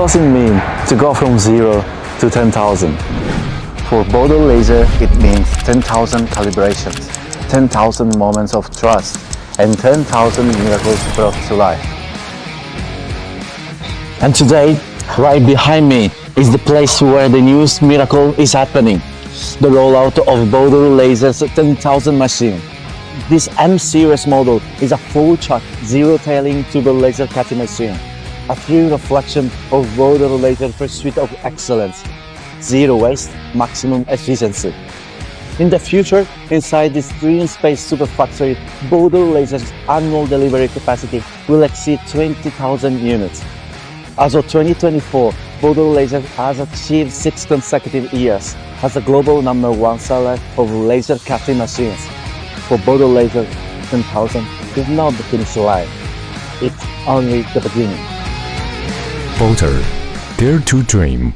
does it mean to go from 0 to 10,000? For Bodor Laser, it means 10,000 calibrations, 10,000 moments of trust, and 10,000 miracles brought to life. And today, right behind me, is the place where the newest miracle is happening. The rollout of Bodor Laser's 10,000 machine. This M-series model is a full-chuck, zero-tailing tuber laser cutting machine, a true reflection of Bodor Laser's pursuit of excellence. Zero waste, maximum efficiency. In the future, inside this DreamSpace Super Factory, Bodor Laser's annual delivery capacity will exceed 20,000 units. As of 2024, Bodor Laser has achieved 6 consecutive years as the global #1 seller of laser cutting machines. For Bodor Laser, 10,000 is not the finish line. It's only the beginning. Bodor, dare to dream.